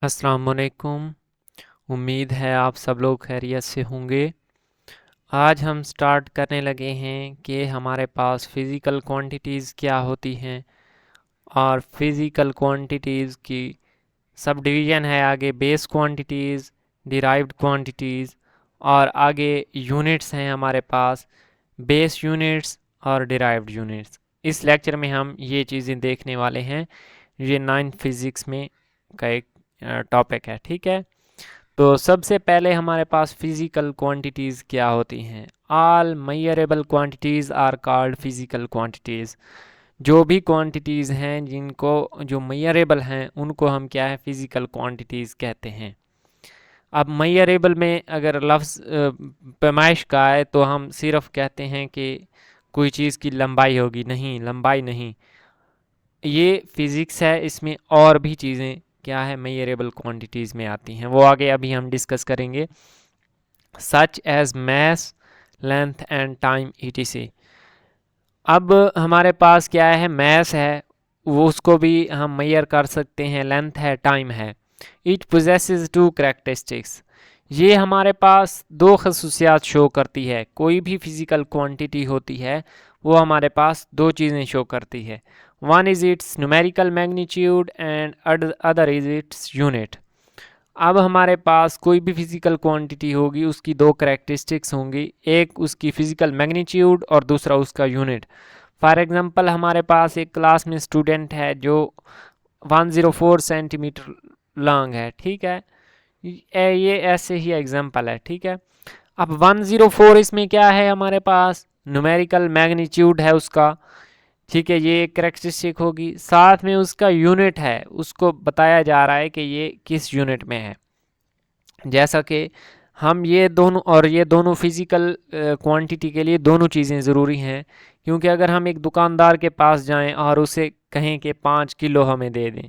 अस्सलाम वालेकुम। उम्मीद है आप सब लोग खैरियत से होंगे। आज हम स्टार्ट करने लगे हैं कि हमारे पास फ़िज़िकल क्वांटिटीज़ क्या होती हैं और फ़िज़िकल क्वांटिटीज़ की सब डिवीज़न है आगे बेस क्वांटिटीज़, डिराइव्ड क्वांटिटीज़ और आगे यूनिट्स हैं हमारे पास बेस यूनिट्स और डिराइव्ड यूनिट्स। इस लेक्चर में हम ये चीज़ें देखने वाले हैं। ये 9th फिज़िक्स में का एक टॉपिक है, ठीक है। तो सबसे पहले हमारे पास फिजिकल क्वांटिटीज़ क्या होती हैं। All measurable quantities are called physical quantities. जो भी क्वांटिटीज़ हैं जिनको जो मेजरेबल हैं उनको हम क्या है फिजिकल क्वांटिटीज़ कहते हैं। अब मेजरेबल में अगर लफ्ज़ पैमाइश का है तो हम सिर्फ कहते हैं कि कोई चीज़ की लंबाई होगी, नहीं लंबाई नहीं। ये फिज़िक्स है, इसमें और भी चीज़ें क्या है मेजरेबल क्वांटिटीज़ में आती हैं, वो आगे अभी हम डिस्कस करेंगे। Such as mass, length and time etc। अब हमारे पास क्या है, मैस है, वो उसको भी हम मेजर कर सकते हैं, लेंथ है, टाइम है। It possesses two characteristics. ये हमारे पास दो खसूसियात शो करती है। कोई भी फिज़िकल क्वांटिटी होती है वो हमारे पास दो चीज़ें शो करती है। One is it's numerical magnitude and other is its unit. अब हमारे पास कोई भी फिज़िकल क्वांटिटी होगी उसकी दो करेक्टरिस्टिक्स होंगी, एक उसकी फ़िज़िकल मैग्नीट्यूड और दूसरा उसका यूनिट। फॉर एग्जांपल हमारे पास एक क्लास में स्टूडेंट है जो 104 सेंटीमीटर लॉन्ग है, ठीक है। ये ऐसे ही एग्जांपल है, ठीक है। अब 104 इसमें क्या है, हमारे पास न्यूमेरिकल मैग्नीट्यूड है उसका, ठीक है, ये एक करेक्टरिस्टिक होगी। साथ में उसका यूनिट है, उसको बताया जा रहा है कि ये किस यूनिट में है। जैसा कि हम ये दोनों फिज़िकल क्वांटिटी के लिए दोनों चीज़ें ज़रूरी हैं, क्योंकि अगर हम एक दुकानदार के पास जाएं और उसे कहें कि 5 किलो हमें दे दें,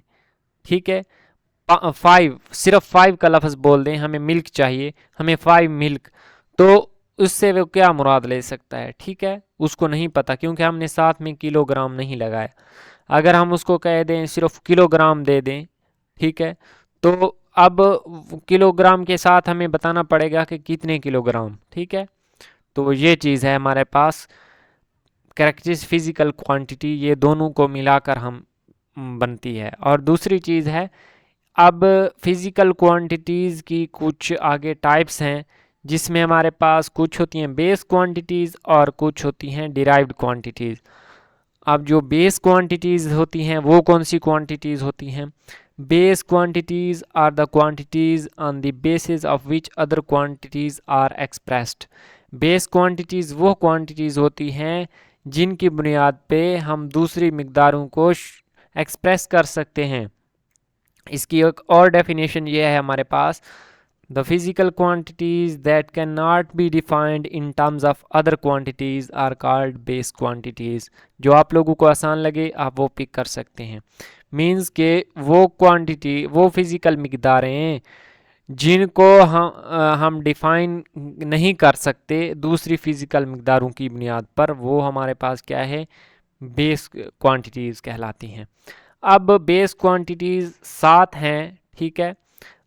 ठीक है, 5 सिर्फ 5 का लफ्ज़ बोल दें, हमें मिल्क चाहिए, हमें 5 मिल्क, तो उससे वो क्या मुराद ले सकता है, ठीक है, उसको नहीं पता क्योंकि हमने साथ में किलोग्राम नहीं लगाया। अगर हम उसको कह दें सिर्फ किलोग्राम दे दें, ठीक है, तो अब किलोग्राम के साथ हमें बताना पड़ेगा कि कितने किलोग्राम, ठीक है। तो ये चीज़ है हमारे पास कैरेक्टरिस्टिक फिजिकल क्वांटिटी, ये दोनों को मिलाकर हम बनती है। और दूसरी चीज़ है, अब फिज़िकल क्वांटिटीज़ की कुछ आगे टाइप्स हैं, जिसमें हमारे पास कुछ होती हैं बेस क्वांटिटीज़ और कुछ होती हैं डिराइव्ड क्वांटिटीज़। अब जो बेस क्वांटिटीज़ होती हैं वो कौन सी क्वांटिटीज़ होती हैं। Base quantities are the quantities on the basis of which other quantities are expressed. Base quantities वो क्वांटिटीज़ होती हैं जिनकी बुनियाद पे हम दूसरी मिकदारों को एक्सप्रेस कर सकते हैं। इसकी एक और डेफिनेशन ये है हमारे पास, the physical quantities that can not be defined in terms of other quantities are called base quantities. जो आप लोगों को आसान लगे आप वो पिक कर सकते हैं। मीन्स के वो क्वांटिटी, वो फिजिकल मिकदारें जिनको हम डिफाइन नहीं कर सकते दूसरी फिजिकल मिकदारों की बुनियाद पर, वो हमारे पास क्या है, बेस क्वांटिटीज़ कहलाती हैं। अब बेस क्वांटिटीज़ 7 हैं, ठीक है।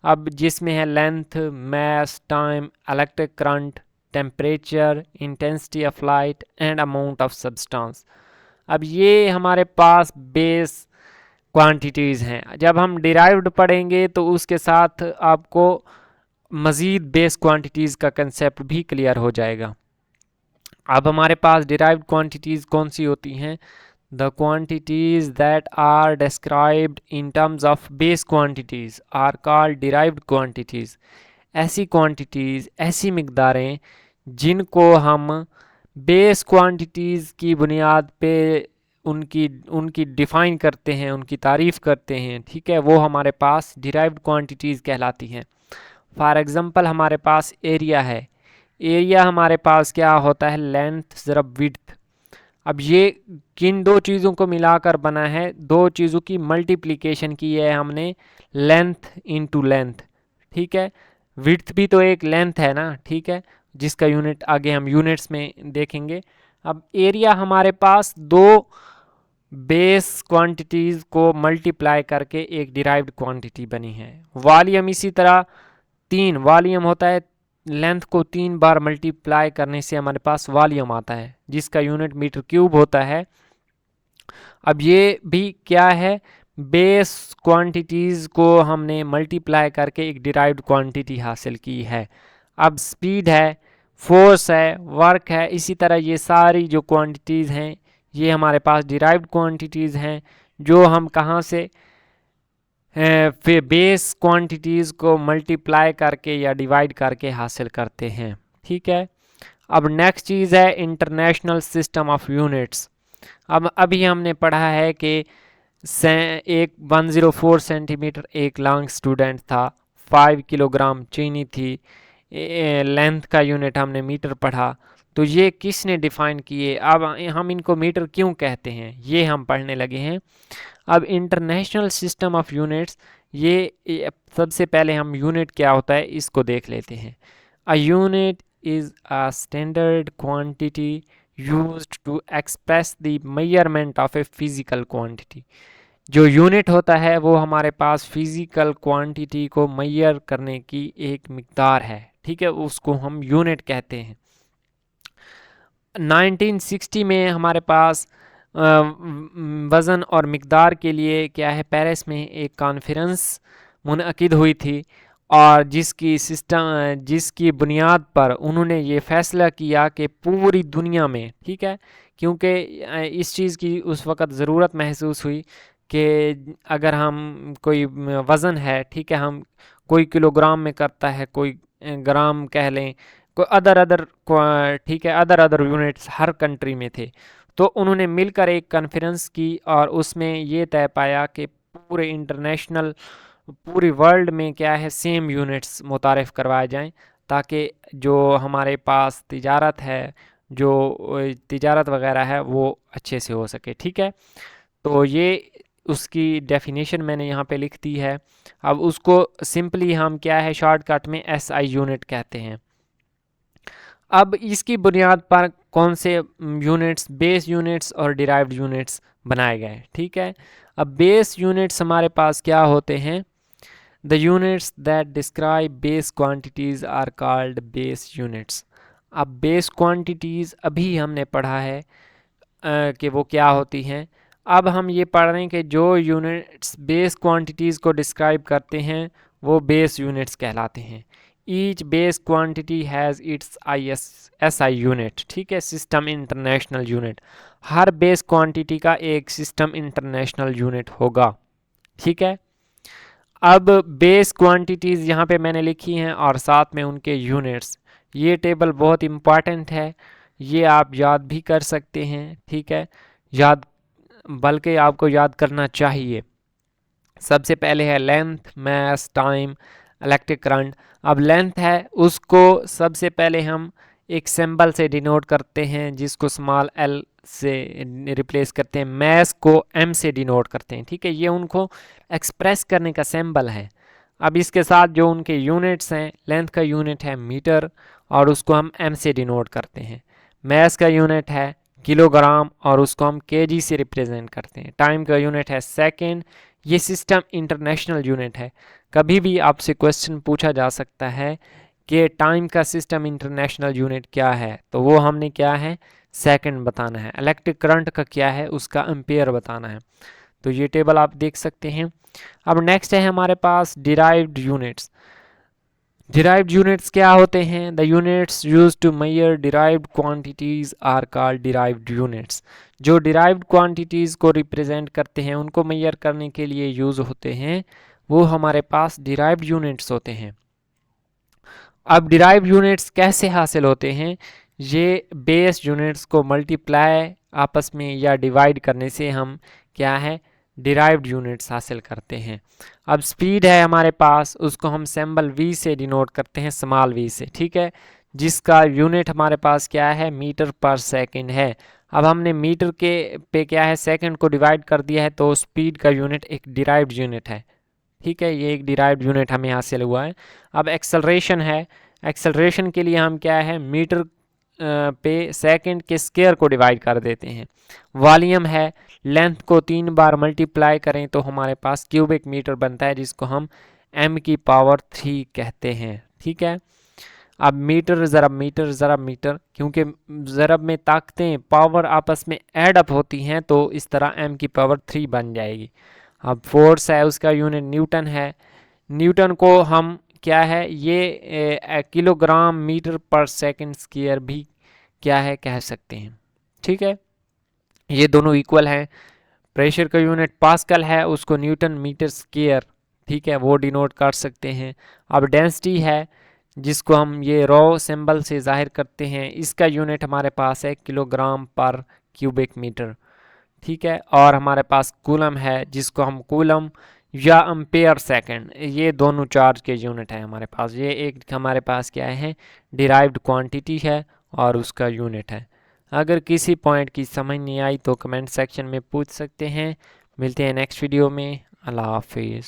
अब जिसमें है length, mass, time, electric current, temperature, intensity of light and amount of substance. अब ये हमारे पास बेस क्वांटिटीज़ हैं। जब हम डिराइव्ड पढ़ेंगे तो उसके साथ आपको मज़ीद बेस क्वांटिटीज़ का कंसेप्ट भी क्लियर हो जाएगा। अब हमारे पास डिराइव्ड क्वांटिटीज़ कौन सी होती हैं, the quantities that are described in terms of base quantities are called derived quantities. ऐसी क्वांटिटीज़, ऐसी मिकदारें जिनको हम बेस क्वांटिटीज़ की बुनियाद पे उनकी उनकी डिफ़ाइन करते हैं, उनकी तारीफ़ करते हैं, ठीक है, वो हमारे पास डिराइव्ड क्वांटिटीज़ कहलाती हैं। फॉर एग्ज़ाम्पल हमारे पास एरिया है, एरिया हमारे पास क्या होता है, लेंथ ज़रब विड्थ। अब ये किन दो चीज़ों को मिलाकर बना है, दो चीज़ों की मल्टीप्लिकेशन की है हमने, लेंथ इनटू लेंथ, ठीक है। विड्थ भी तो एक लेंथ है ना, ठीक है, जिसका यूनिट आगे हम यूनिट्स में देखेंगे। अब एरिया हमारे पास दो बेस क्वांटिटीज़ को मल्टीप्लाई करके एक डिराइव्ड क्वांटिटी बनी है। वॉल्यूम इसी तरह, 3 वॉल्यूम होता है, लेंथ को 3 बार मल्टीप्लाई करने से हमारे पास वॉल्यूम आता है जिसका यूनिट मीटर क्यूब होता है। अब ये भी क्या है, बेस क्वांटिटीज़ को हमने मल्टीप्लाई करके एक डिराइव्ड क्वांटिटी हासिल की है। अब स्पीड है, फोर्स है, वर्क है, इसी तरह ये सारी जो क्वांटिटीज़ हैं ये हमारे पास डिराइव्ड क्वांटिटीज़ हैं जो हम कहाँ से फिर बेस क्वांटिटीज़ को मल्टीप्लाई करके या डिवाइड करके हासिल करते हैं। ठीक है, अब नेक्स्ट चीज़ है इंटरनेशनल सिस्टम ऑफ यूनिट्स। अब अभी हमने पढ़ा है कि एक 104 सेंटीमीटर एक लॉन्ग स्टूडेंट था, 5 किलोग्राम चीनी थी, लेंथ का यूनिट हमने मीटर पढ़ा। तो ये किसने डिफाइन किए, अब हम इनको मीटर क्यों कहते हैं ये हम पढ़ने लगे हैं। अब इंटरनेशनल सिस्टम ऑफ यूनिट्स, ये सबसे पहले हम यूनिट क्या होता है इसको देख लेते हैं। A unit is a standard quantity used to express the measurement of a physical quantity। जो यूनिट होता है वो हमारे पास फिजिकल क्वांटिटी को मेजर करने की एक मिकदार है। ठीक है, उसको हम यूनिट कहते हैं। 1960 में हमारे पास वज़न और मिकदार के लिए क्या है, पेरिस में एक कॉन्फ्रेंस मुनअकिद हुई थी और जिसकी बुनियाद पर उन्होंने ये फ़ैसला किया कि पूरी दुनिया में, ठीक है, क्योंकि इस चीज़ की उस वक़्त ज़रूरत महसूस हुई कि अगर हम कोई वज़न है, ठीक है, हम कोई किलोग्राम में करता है, कोई ग्राम कह लें, कोई अदर ठीक है, अदर यूनिट्स हर कंट्री में थे। तो उन्होंने मिलकर एक कॉन्फ्रेंस की और उसमें ये तय पाया कि पूरे इंटरनेशनल, पूरी वर्ल्ड में क्या है, सेम यूनिट्स मुतारिफ़ करवाए जाएं ताकि जो हमारे पास तिजारत है, जो तिजारत वगैरह है वो अच्छे से हो सके। ठीक है, तो ये उसकी डेफिनेशन मैंने यहाँ पे लिख दी है। अब उसको सिंपली हम क्या है शॉर्टकट में SI यूनिट कहते हैं। अब इसकी बुनियाद पर कौन से यूनिट्स, बेस यूनिट्स और डिराइव्ड यूनिट्स बनाए गए। ठीक है, अब बेस यूनिट्स हमारे पास क्या होते हैं, the units that describe base quantities are called base units. अब बेस क्वांटिटीज़ अभी हमने पढ़ा है कि वो क्या होती हैं। अब हम ये पढ़ रहे हैं कि जो यूनिट्स बेस क्वांटिटीज़ को डिस्क्राइब करते हैं वो बेस यूनिट्स कहलाते हैं। Each base quantity has its SI unit. ठीक है, सिस्टम इंटरनेशनल यूनिट। हर बेस क्वांटिटी का एक सिस्टम इंटरनेशनल यूनिट होगा। ठीक है, अब बेस क्वांटिटीज़ यहाँ पे मैंने लिखी हैं और साथ में उनके यूनिट्स। ये टेबल बहुत इम्पॉर्टेंट है, ये आप याद भी कर सकते हैं। ठीक है, बल्कि आपको याद करना चाहिए। सबसे पहले है लेंथ, मास, टाइम, इलेक्ट्रिक करंट। अब लेंथ है उसको सबसे पहले हम एक सिंबल से डिनोट करते हैं जिसको स्मॉल l से रिप्लेस करते हैं, मैस को m से डिनोट करते हैं। ठीक है, ये उनको एक्सप्रेस करने का सिंबल है। अब इसके साथ जो उनके यूनिट्स हैं, लेंथ का यूनिट है मीटर और उसको हम m से डिनोट करते हैं। मैस का यूनिट है किलोग्राम और उसको हम kg से रिप्रेजेंट करते हैं। टाइम का यूनिट है सेकेंड। ये सिस्टम इंटरनेशनल यूनिट है। कभी भी आपसे क्वेश्चन पूछा जा सकता है कि टाइम का सिस्टम इंटरनेशनल यूनिट क्या है, तो वो हमने क्या है, सेकंड बताना है। इलेक्ट्रिक करंट का क्या है, उसका एम्पेयर बताना है। तो ये टेबल आप देख सकते हैं। अब नेक्स्ट है हमारे पास डिराइव्ड यूनिट्स। डिराइव्ड यूनिट्स क्या होते हैं, the units use to measure derived quantities are called derived units. जो डिराइव्ड क्वांटिटीज़ को रिप्रेजेंट करते हैं, उनको मेजर करने के लिए यूज़ होते हैं, वो हमारे पास डिराइव्ड यूनिट्स होते हैं। अब डिराइव्ड यूनिट्स कैसे हासिल होते हैं, ये बेस यूनिट्स को मल्टीप्लाई आपस में या डिवाइड करने से हम क्या है, डिराइव्ड यूनिट्स हासिल करते हैं। अब स्पीड है हमारे पास, उसको हम सिंबल V से डिनोट करते हैं, स्मॉल v से। ठीक है, जिसका यूनिट हमारे पास क्या है, मीटर पर सेकंड है। अब हमने मीटर के पे क्या है, सेकंड को डिवाइड कर दिया है, तो स्पीड का यूनिट एक डिराइव्ड यूनिट है। ठीक है, ये एक डिराइव्ड यूनिट हमें हासिल हुआ है। अब एक्सेलरेशन है, एक्सेलरेशन के लिए हम क्या है, मीटर पे सेकंड के स्क्वायर को डिवाइड कर देते हैं। वॉल्यूम है, लेंथ को 3 बार मल्टीप्लाई करें तो हमारे पास क्यूबिक मीटर बनता है, जिसको हम m⁻³ कहते हैं। ठीक है, अब मीटर ज़रब मीटर, क्योंकि ज़रब में ताकतें पावर आपस में ऐड अप होती हैं तो इस तरह m⁻³ बन जाएगी। अब फोर्स है उसका यूनिट न्यूटन है। न्यूटन को हम क्या है ये किलोग्राम मीटर पर सेकंड स्क्वायर भी क्या है कह सकते हैं। ठीक है, ये दोनों इक्वल हैं। प्रेशर का यूनिट पास्कल है, उसको न्यूटन मीटर स्क्वायर, ठीक है, वो डिनोट कर सकते हैं। अब डेंसिटी है जिसको हम ये रॉ सिंबल से जाहिर करते हैं, इसका यूनिट हमारे पास है किलोग्राम पर क्यूबिक मीटर। ठीक है, और हमारे पास कूलम है जिसको हम कूलम या एम्पेयर सेकंड, ये दोनों चार्ज के यूनिट है हमारे पास। ये एक हमारे पास क्या है डिराइव्ड क्वांटिटी है और उसका यूनिट है। अगर किसी पॉइंट की समझ नहीं आई तो कमेंट सेक्शन में पूछ सकते हैं। मिलते हैं नेक्स्ट वीडियो में। अल्लाह हाफिज़।